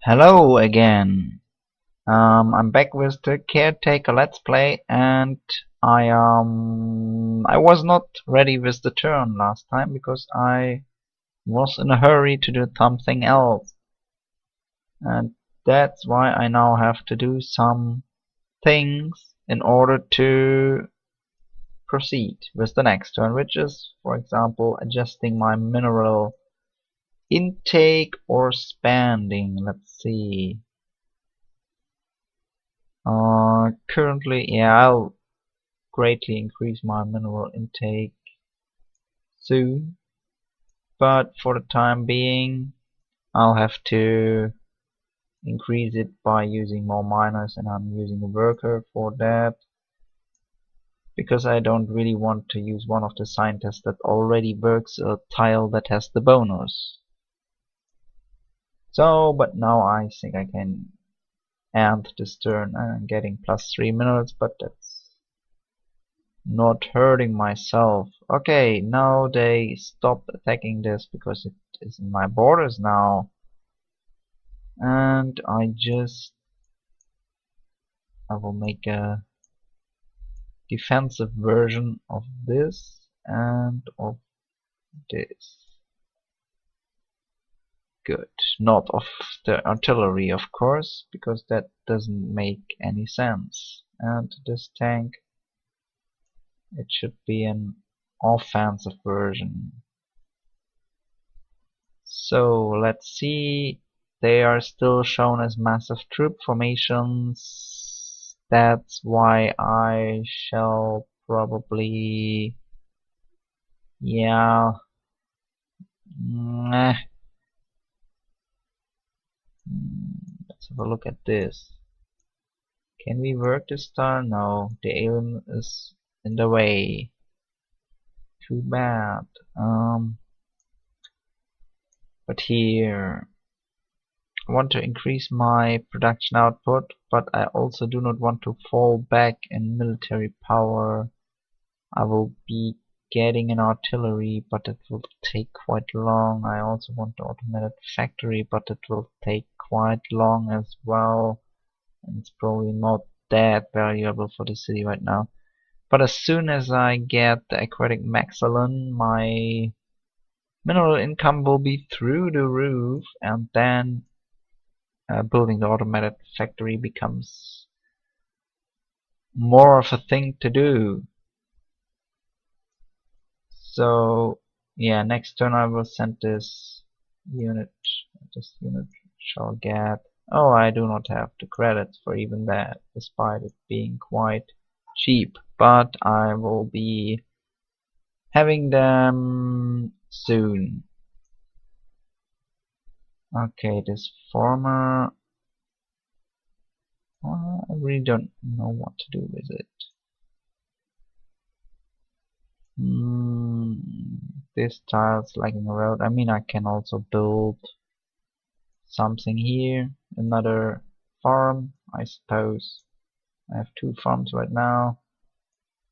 Hello again. I'm back with the Caretaker Let's Play, and I was not ready with the turn last time because I was in a hurry to do something else, and that's why I now have to do some things in order to proceed with the next turn, which is, for example, adjusting my mineral intake or spending. Let's see. Currently, yeah, I'll greatly increase my mineral intake soon, but for the time being, I'll have to increase it by using more miners, and I'm using a worker for that because I don't really want to use one of the scientists that already works a tile that has the bonus. So, but now I think I can end this turn and getting +3 minerals, but that's not hurting myself. Okay, now they stopped attacking this because it is in my borders now. And I will make a defensive version of this and of this. Good. Not of the artillery, of course, because that doesn't make any sense. And this tank, it should be an offensive version. So let's see. They are still shown as massive troop formations. That's why I shall probably, yeah, meh. Let's have a look at this. Can we work this star? No, the alien is in the way. Too bad. But here I want to increase my production output, but I also do not want to fall back in military power. I will be getting an artillery, but it will take quite long. I also want the automated factory, but it will take quite long as well. And it's probably not that valuable for the city right now. But as soon as I get the aquatic maxillon, my mineral income will be through the roof, and then building the automated factory becomes more of a thing to do. So yeah, next turn I will send this unit. This unit shall get. Oh, I do not have the credits for even that, despite it being quite cheap. But I will be having them soon. Okay, this farmer. I really don't know what to do with it. This tile's lagging around. I mean, I can also build something here, another farm, I suppose. I have 2 farms right now.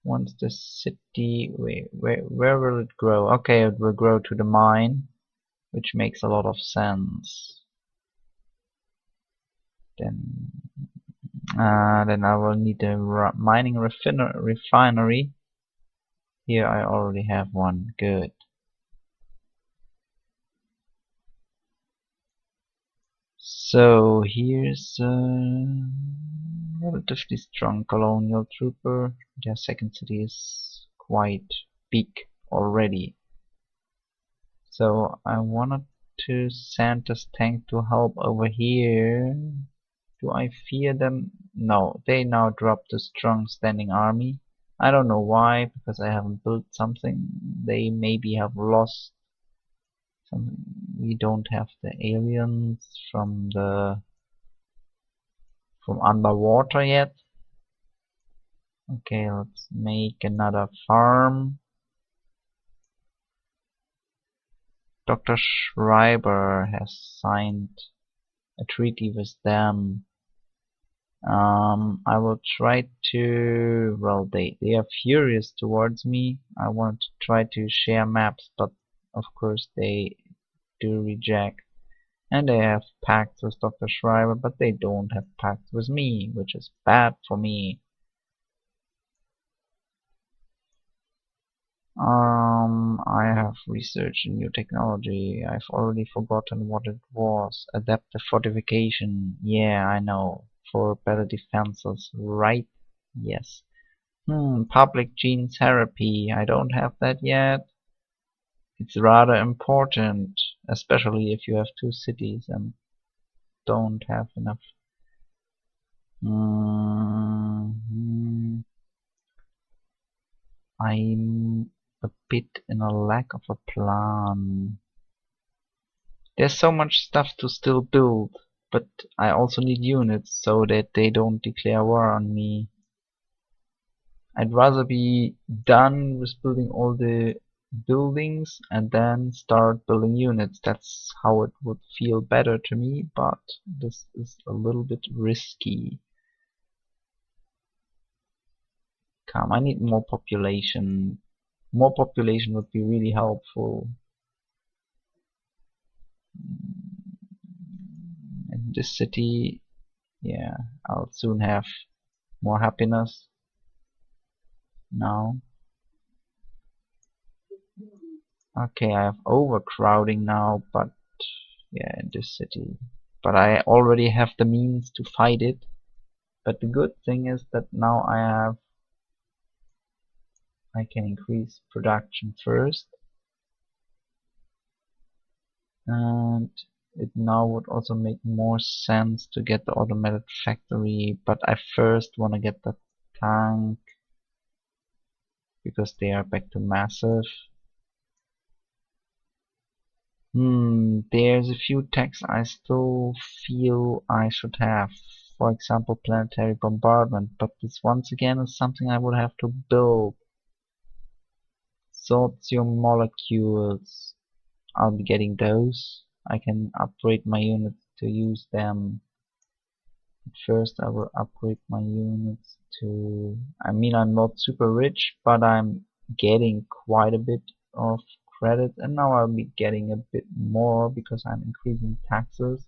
Once the city, where will it grow? Okay, it will grow to the mine, which makes a lot of sense. Then I will need a mining refinery. Here I already have one. Good. So here's a relatively strong colonial trooper. Their second city is quite big already. So I wanted to send this tank to help over here. Do I fear them? No, they now dropped a strong standing army. I don't know why, because I haven't built something. They maybe have lost something. We don't have the aliens from underwater yet. Okay, let's make another farm. Dr. Schreiber has signed a treaty with them. I will try to, well, they are furious towards me. I want to try to share maps, but of course they do reject. And they have pacts with Dr. Schreiber, but they don't have pacts with me, which is bad for me. I have researched new technology. I've already forgotten what it was. Adaptive fortification. Yeah, I know. For better defenses, right? Yes. Public gene therapy. I don't have that yet. It's rather important, especially if you have two cities and don't have enough. I'm a bit in a lack of a plan. There's so much stuff to still build, but I also need units so that they don't declare war on me. I'd rather be done with building all the buildings and then start building units. That's how it would feel better to me, but this is a little bit risky. Come, I need more population. More population would be really helpful. In this city, yeah, I'll soon have more happiness now. Okay, I have overcrowding now, but yeah, in this city. But I already have the means to fight it. But the good thing is that now I can increase production first, and it now would also make more sense to get the automated factory, but I first want to get the tank because they are back to massive. There's a few techs I still feel I should have. For example, planetary bombardment, but this once again is something I would have to build. Sortium molecules. I'll be getting those. I can upgrade my units to use them. First I will upgrade my units to... I mean, I'm not super rich, but I'm getting quite a bit of credit, and now I'll be getting a bit more because I'm increasing taxes.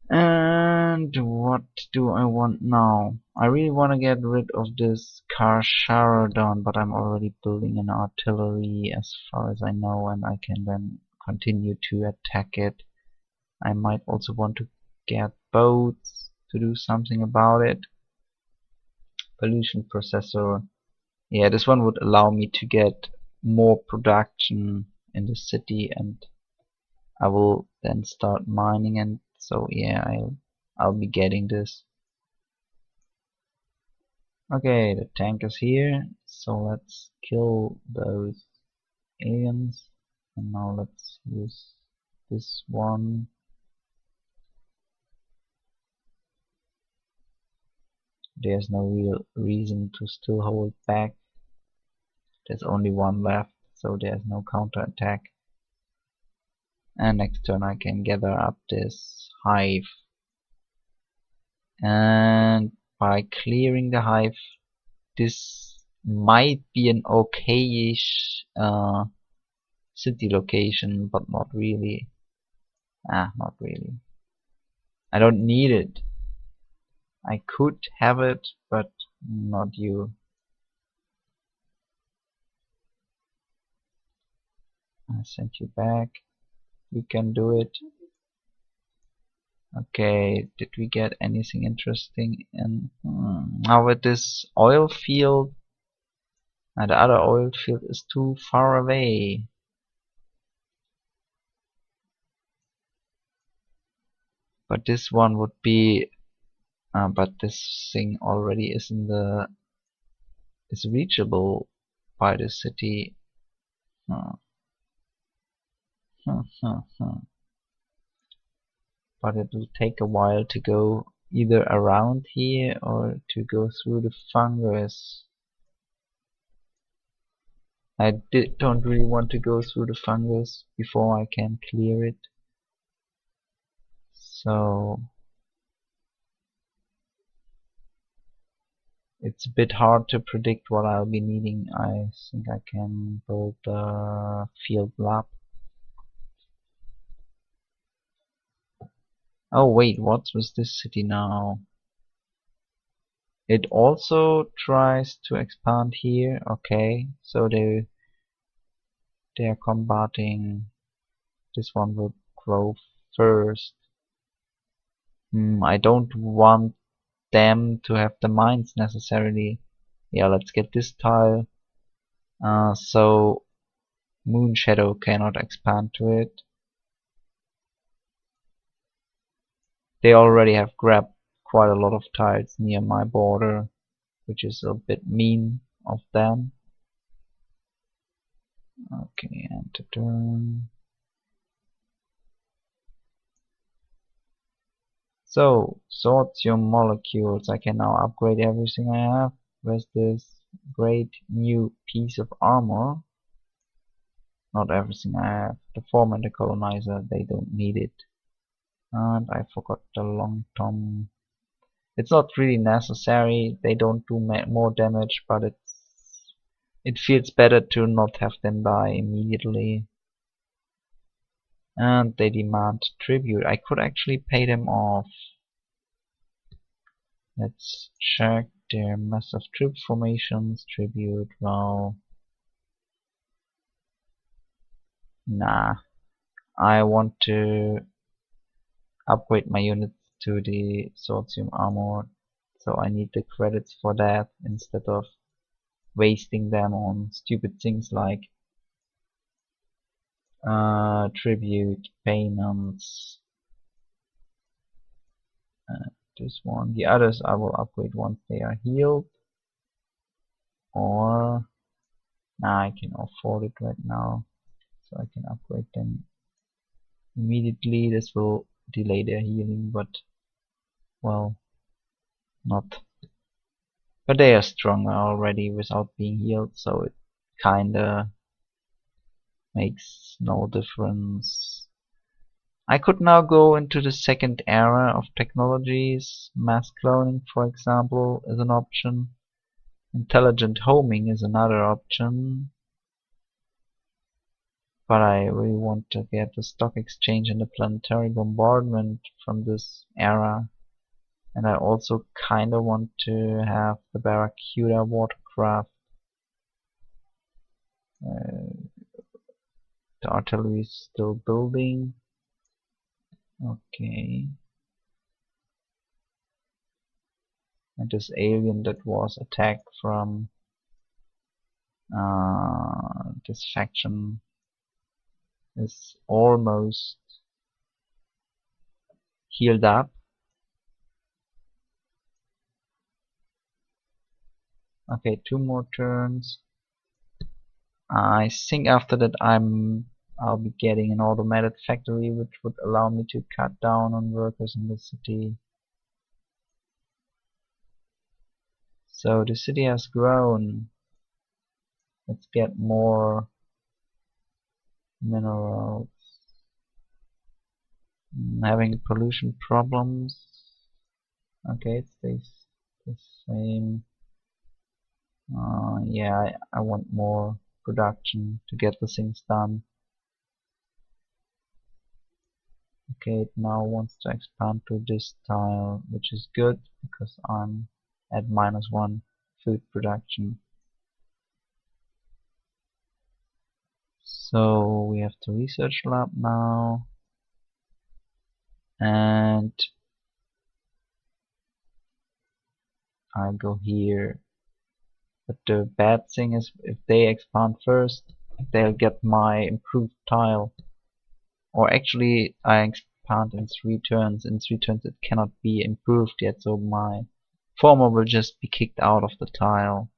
And what do I want now? I really want to get rid of this Caretakers, but I'm already building an artillery as far as I know, and I can then continue to attack it. I might also want to get boats to do something about it. Pollution processor. Yeah, this one would allow me to get more production in the city, and I will then start mining, and so yeah, I'll be getting this. Okay, the tank is here, so let's kill those aliens, and now let's use this one. There's no real reason to still hold back. There's only one left, so there's no counterattack. And next turn I can gather up this hive. And by clearing the hive, this might be an okayish city location, but not really. Not really. I don't need it. I could have it, but not you. I sent you back. You can do it. Okay, did we get anything interesting in... Now with this oil field, the other oil field is too far away. But this one would be... but this thing already is in the... is reachable by the city. But it will take a while to go either around here or to go through the fungus. I don't really want to go through the fungus before I can clear it. So it's a bit hard to predict what I'll be needing. I think I can build a field lab. Oh wait, what's with this city now? It also tries to expand here. Okay, so they're combating. This one will grow first. I don't want them to have the mines necessarily. Yeah, let's get this tile. So Moon Shadow cannot expand to it. They already have grabbed quite a lot of tiles near my border, which is a bit mean of them. Okay, and to turn. So, sortium molecules. I can now upgrade everything I have with this great new piece of armor. Not everything I have. The form and the colonizer, they don't need it. And I forgot the long tom. It's not really necessary. They don't do more damage, but it feels better to not have them die immediately. And they demand tribute. I could actually pay them off. Let's check their massive troop formations. Tribute. Well, nah. I want to upgrade my units to the sortium armor, so I need the credits for that instead of wasting them on stupid things like tribute payments. This one. The others I will upgrade once they are healed, or nah, I can afford it right now, so I can upgrade them immediately. This will delay their healing, but well, not. But they are stronger already without being healed, so it kinda makes no difference. I could now go into the second era of technologies. Mass cloning, for example, is an option. Intelligent homing is another option. But I really want to get the stock exchange and the planetary bombardment from this era. And I also kinda want to have the Barracuda watercraft. Uh, the artillery is still building. Okay. And this alien that was attacked from this faction is almost healed up. Okay, 2 more turns. I think after that I'll be getting an automated factory which would allow me to cut down on workers in the city. So the city has grown. Let's get more minerals. Having pollution problems. Okay, it stays the same. Yeah, I want more production to get the things done. Okay, it now wants to expand to this tile, which is good because I'm at -1 food production. So we have the research lab now, and I go here. But the bad thing is if they expand first, they'll get my improved tile. Or actually I expand in 3 turns. In 3 turns it cannot be improved yet, so my former will just be kicked out of the tile.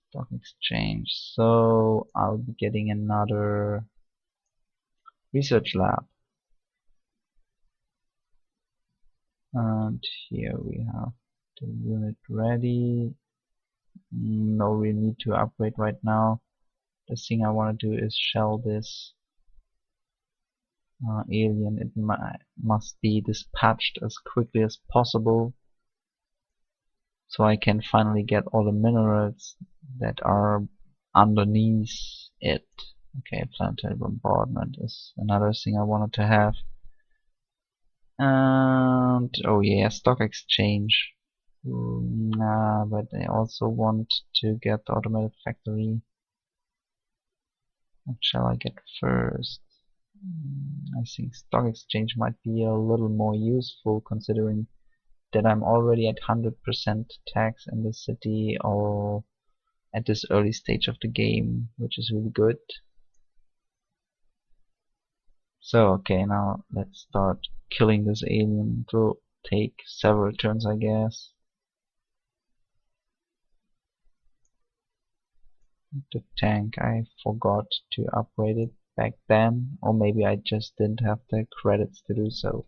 Stock exchange. So I'll be getting another research lab. And here we have the unit ready. No real need to upgrade right now. The thing I want to do is shell this alien. It must be dispatched as quickly as possible, so I can finally get all the minerals that are underneath it. Okay, planetary bombardment is another thing I wanted to have. And oh yeah, stock exchange. Nah, but I also want to get the automated factory. What shall I get first? I think stock exchange might be a little more useful considering that I'm already at 100% tax in the city or at this early stage of the game, which is really good. So okay, now let's start killing this alien. It will take several turns, I guess. The tank, I forgot to upgrade it back then, or maybe I just didn't have the credits to do so.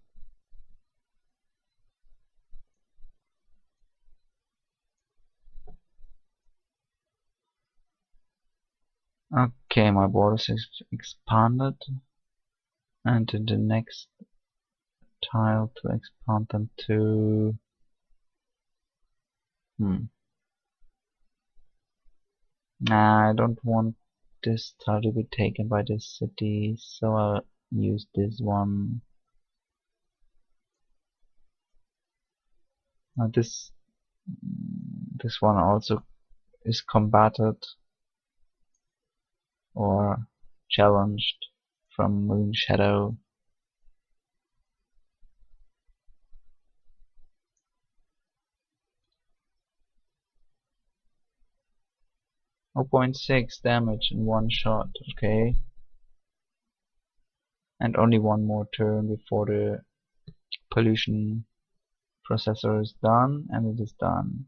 Okay, my borders is expanded, and in the next tile to expand them to Nah, I don't want this tile to be taken by this city, so I'll use this one. Now this one also is combated or challenged from Moon Shadow. Oh, 0.6 damage in one shot, okay. And only one more turn before the pollution processor is done, and it is done.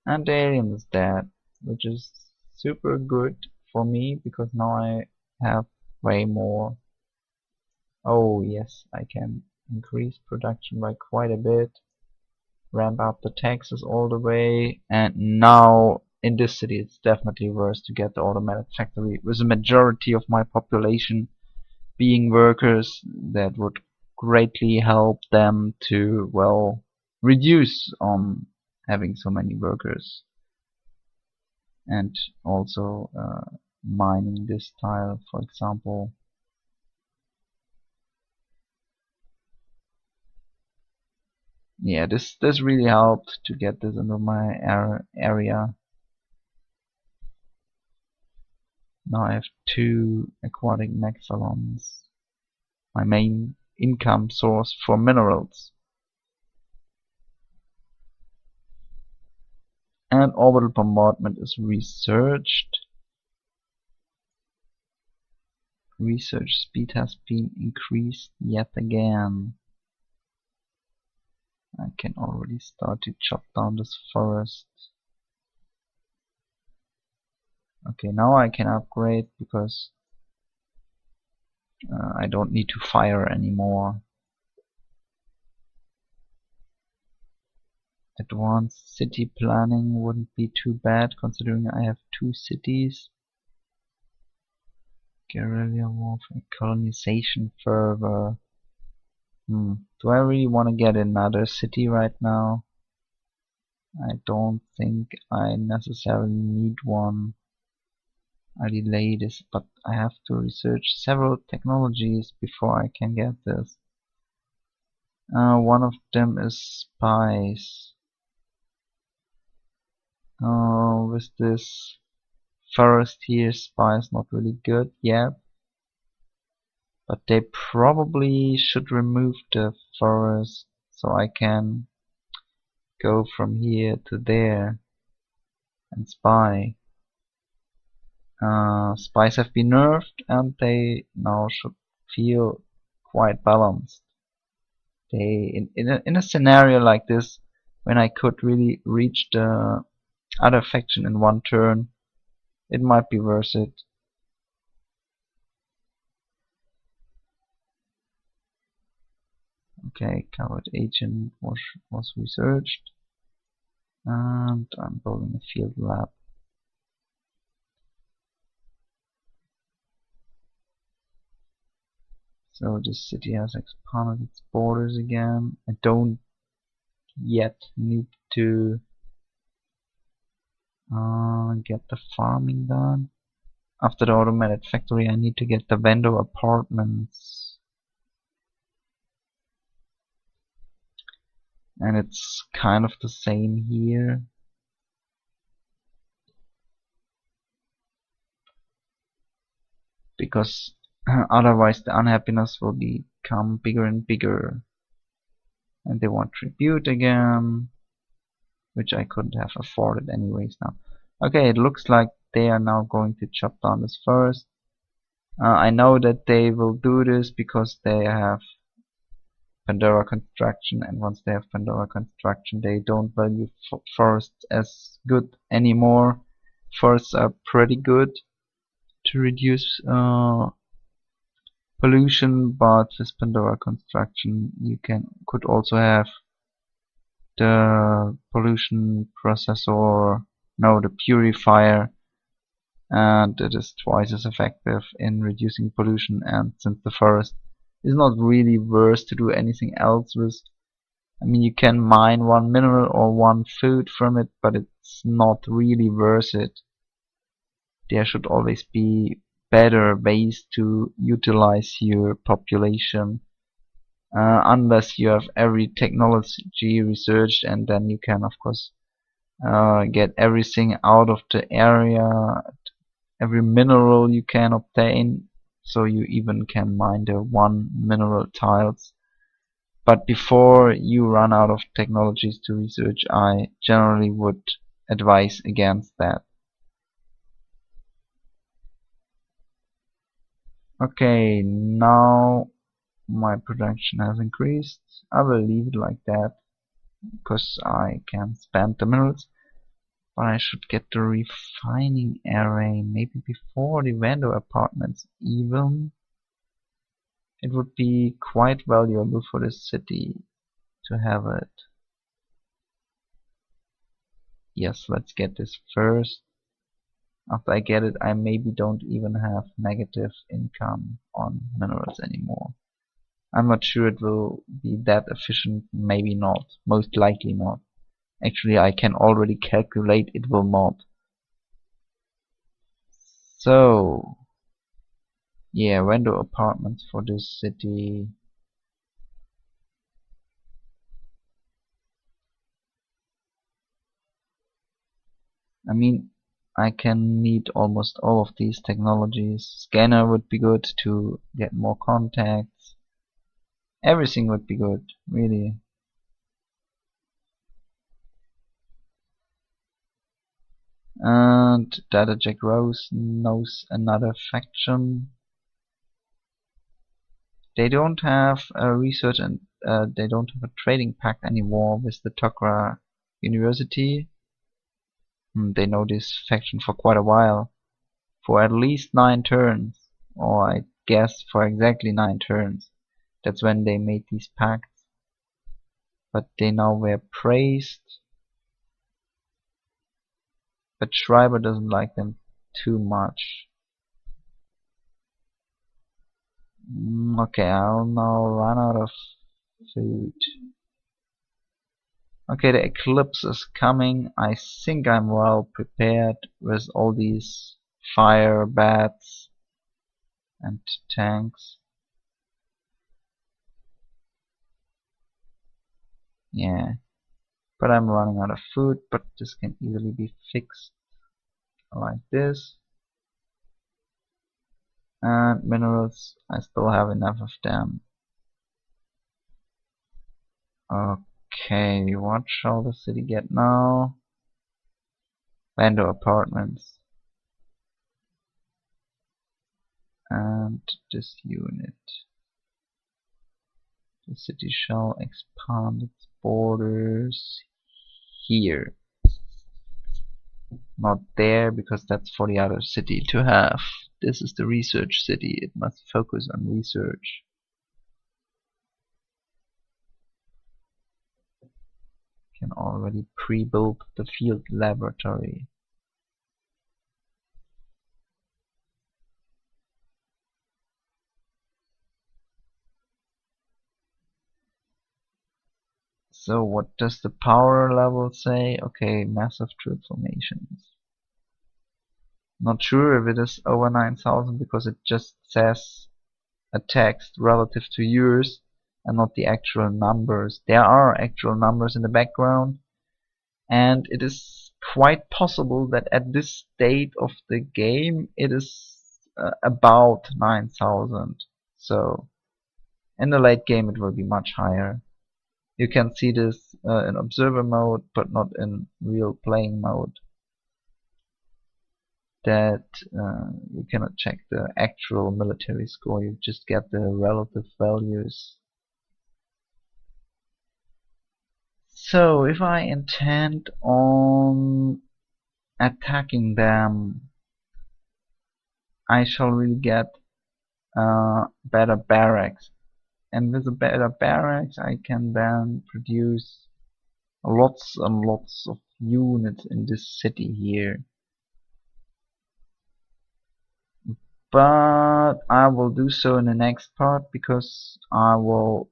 And the alien is dead, which is super good for me because now I have way more. Oh yes, I can increase production by quite a bit, ramp up the taxes all the way, and now in this city it's definitely worth to get the automated factory with a majority of my population being workers. That would greatly help them to, well, reduce on having so many workers. And also mining this tile, for example. Yeah, this really helped to get this into my area. Now I have 2 aquatic maxilons, my main income source for minerals. And orbital bombardment is researched. Research speed has been increased yet again. I can already start to chop down this forest. Okay, now I can upgrade because I don't need to fire anymore. Advanced city planning wouldn't be too bad considering I have 2 cities. Guerrilla warfare, colonization fervor. Do I really want to get another city right now? I don't think I necessarily need one. I delay this, but I have to research several technologies before I can get this. One of them is spies. With this forest here, spies not really good yet. But they probably should remove the forest so I can go from here to there and spy. Spies have been nerfed and they now should feel quite balanced. In a scenario like this, when I could really reach the other faction in one turn, it might be worth it. Okay, coward agent was researched, and I'm building a field lab. So this city has expanded its borders again. I don't yet need to get the farming done. After the automated factory, I need to get the vendor apartments. And it's kind of the same here. Because otherwise the unhappiness will become bigger and bigger. And they want tribute again, which I couldn't have afforded anyways now. Okay, it looks like they are now going to chop down this forest. I know that they will do this because they have Pandora construction, and once they have Pandora construction, they don't value forests as good anymore. Forests are pretty good to reduce pollution, but with Pandora construction, you could also have the pollution processor, no, the purifier, and it is twice as effective in reducing pollution. And since the forest is not really worth to do anything else with, I mean, you can mine one mineral or one food from it, but it's not really worth it. There should always be better ways to utilize your population, unless you have every technology researched, and then you can of course get everything out of the area, every mineral you can obtain, so you even can mine the one mineral tiles. But before you run out of technologies to research, I generally would advise against that. Okay, now my production has increased. I will leave it like that because I can spend the minerals. But I should get the refining array maybe before the vendor apartments even. It would be quite valuable for the city to have it. Yes, let's get this first. After I get it, I maybe don't even have negative income on minerals anymore. I'm not sure it will be that efficient, maybe not, most likely not. Actually, I can already calculate it will not. So, yeah, vendor apartments for this city. I mean, I can need almost all of these technologies. Scanner would be good to get more contacts. Everything would be good, really. And Data Jack Rose knows another faction. They don't have a research and they don't have a trading pact anymore with the Tok'ra University. They know this faction for quite a while. For at least 9 turns. Or I guess for exactly 9 turns. That's when they made these pacts. But they now were praised. But Schreiber doesn't like them too much. Okay, I'll now run out of food. Okay, the eclipse is coming. I think I'm well prepared with all these fire bats and tanks. Yeah, but I'm running out of food, but this can easily be fixed like this. And minerals, I still have enough of them. Okay, what shall the city get now? Vendor apartments. And this unit. The city shall expand its borders here. Not there, because that's for the other city to have. This is the research city. It must focus on research. Can already pre-build the field laboratory. So what does the power level say? Okay, massive troop formations. Not sure if it is over 9,000 because it just says a text relative to yours and not the actual numbers. There are actual numbers in the background, and it is quite possible that at this state of the game it is about 9,000. So in the late game it will be much higher. You can see this in observer mode, but not in real playing mode. That you cannot check the actual military score, you just get the relative values. So if I intend on attacking them, I shall really get better barracks, and with the better barracks I can then produce lots and lots of units in this city here. But I will do so in the next part, because I will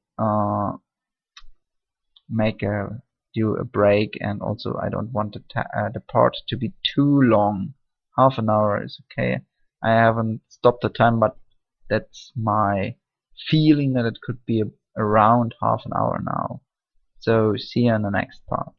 do a break, and also I don't want the part to be too long. Half an hour is okay. I haven't stopped the time, but that's my feeling that it could be around half an hour now. So see you in the next part.